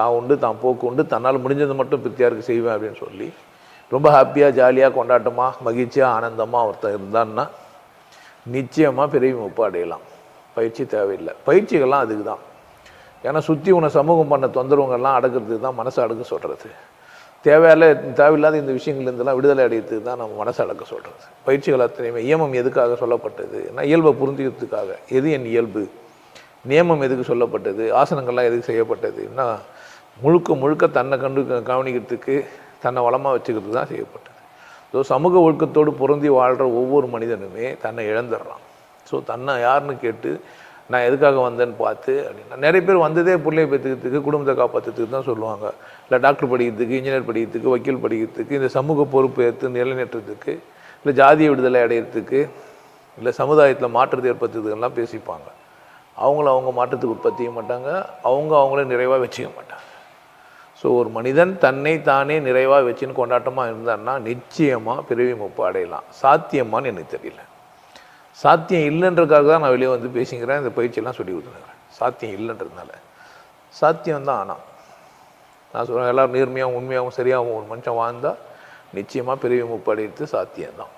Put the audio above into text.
தான் உண்டு தான் போக்கு உண்டு, தன்னால் முடிஞ்சது மட்டும் பித்தியாருக்கு செய்வேன் அப்படின்னு சொல்லி ரொம்ப ஹாப்பியாக ஜாலியாக கொண்டாட்டமாக மகிழ்ச்சியாக ஆனந்தமாக ஒருத்தர் இருந்தான்னா நிச்சயமாக பிறவி முப்பு அடையலாம். பயிற்சி தேவையில்லை. பயிற்சிகள்லாம் அதுக்கு தான். ஏன்னா சுற்றி உன்னை சமூகம் பண்ண தொந்தரவுங்கள்லாம் அடக்கிறதுக்கு தான் மனசை அடக்க சொல்கிறது. தேவையில்லாத இந்த விஷயங்கள்லேருந்துலாம் விடுதலை அடையிறதுக்கு தான் நம்ம மனசை அடக்க சொல்கிறது. பயிற்சிகள் அத்தனையுமே இயமம் எதுக்காக சொல்லப்பட்டது? ஏன்னா இயல்பை புரிஞ்சுக்கிறதுக்காக. எது என் இயல்பு? நியமம் எதுக்கு சொல்லப்பட்டது? ஆசனங்கள்லாம் எதுக்கு செய்யப்பட்டது? ஏன்னா முழுக்க தன்னை கவனிக்கிறதுக்கு, தன்னை வளமாக வச்சுக்கிறதுக்கு தான் செய்யப்பட்டது. ஸோ சமூக ஒழுக்கத்தோடு பொருந்தி வாழ்கிற ஒவ்வொரு மனிதனுமே தன்னை இழந்துடுறான். ஸோ தன்னை யாருன்னு கேட்டு நான் எதுக்காக வந்தேன்னு பார்த்து அப்படின்னா நிறைய பேர் வந்ததே பிள்ளையை பெற்றுக்கிறதுக்கு, குடும்பத்தை காப்பாற்றுறதுக்கு தான் சொல்லுவாங்க. இல்லை டாக்டர் படிக்கிறதுக்கு, இன்ஜினியர் படிக்கிறதுக்கு, வக்கீல் படிக்கிறதுக்கு, இந்த சமூக பொறுப்பு எடுத்து நிலைநிறுத்துறதுக்கு, இல்லை ஜாதிய விடுதலை அடையிறதுக்கு, இல்லை சமுதாயத்தில் மாற்றத்தை ஏற்படுத்துறதுக்கெல்லாம் பேசிப்பாங்க. அவங்க மாற்றத்துக்கு உற்பத்திய மாட்டாங்க, அவங்கள நிறைவாக வச்சுக்க மாட்டாங்க. ஸோ ஒரு மனிதன் தன்னை தானே நிறைவாக வச்சுன்னு கொண்டாட்டமாக இருந்தான்னா நிச்சயமாக பிறவி முப்பு அடையலாம். சாத்தியமானு எனக்கு தெரியல. சாத்தியம் இல்லைன்றதுக்காக தான் நான் வெளியே வந்து பேசிக்கிறேன், இந்த பயிற்சியெல்லாம் சொல்லி கொடுத்துருக்கிறேன். சாத்தியம் இல்லைன்றதுனால சாத்தியம்தான். ஆனால் நான் சொல்கிறேன், எல்லோரும் நேர்மையாகவும் உண்மையாகவும் சரியாகவும் ஒரு மனுஷன் வாழ்ந்தால் நிச்சயமாக பிறவி முப்பு அடையிறது சாத்தியம்தான்.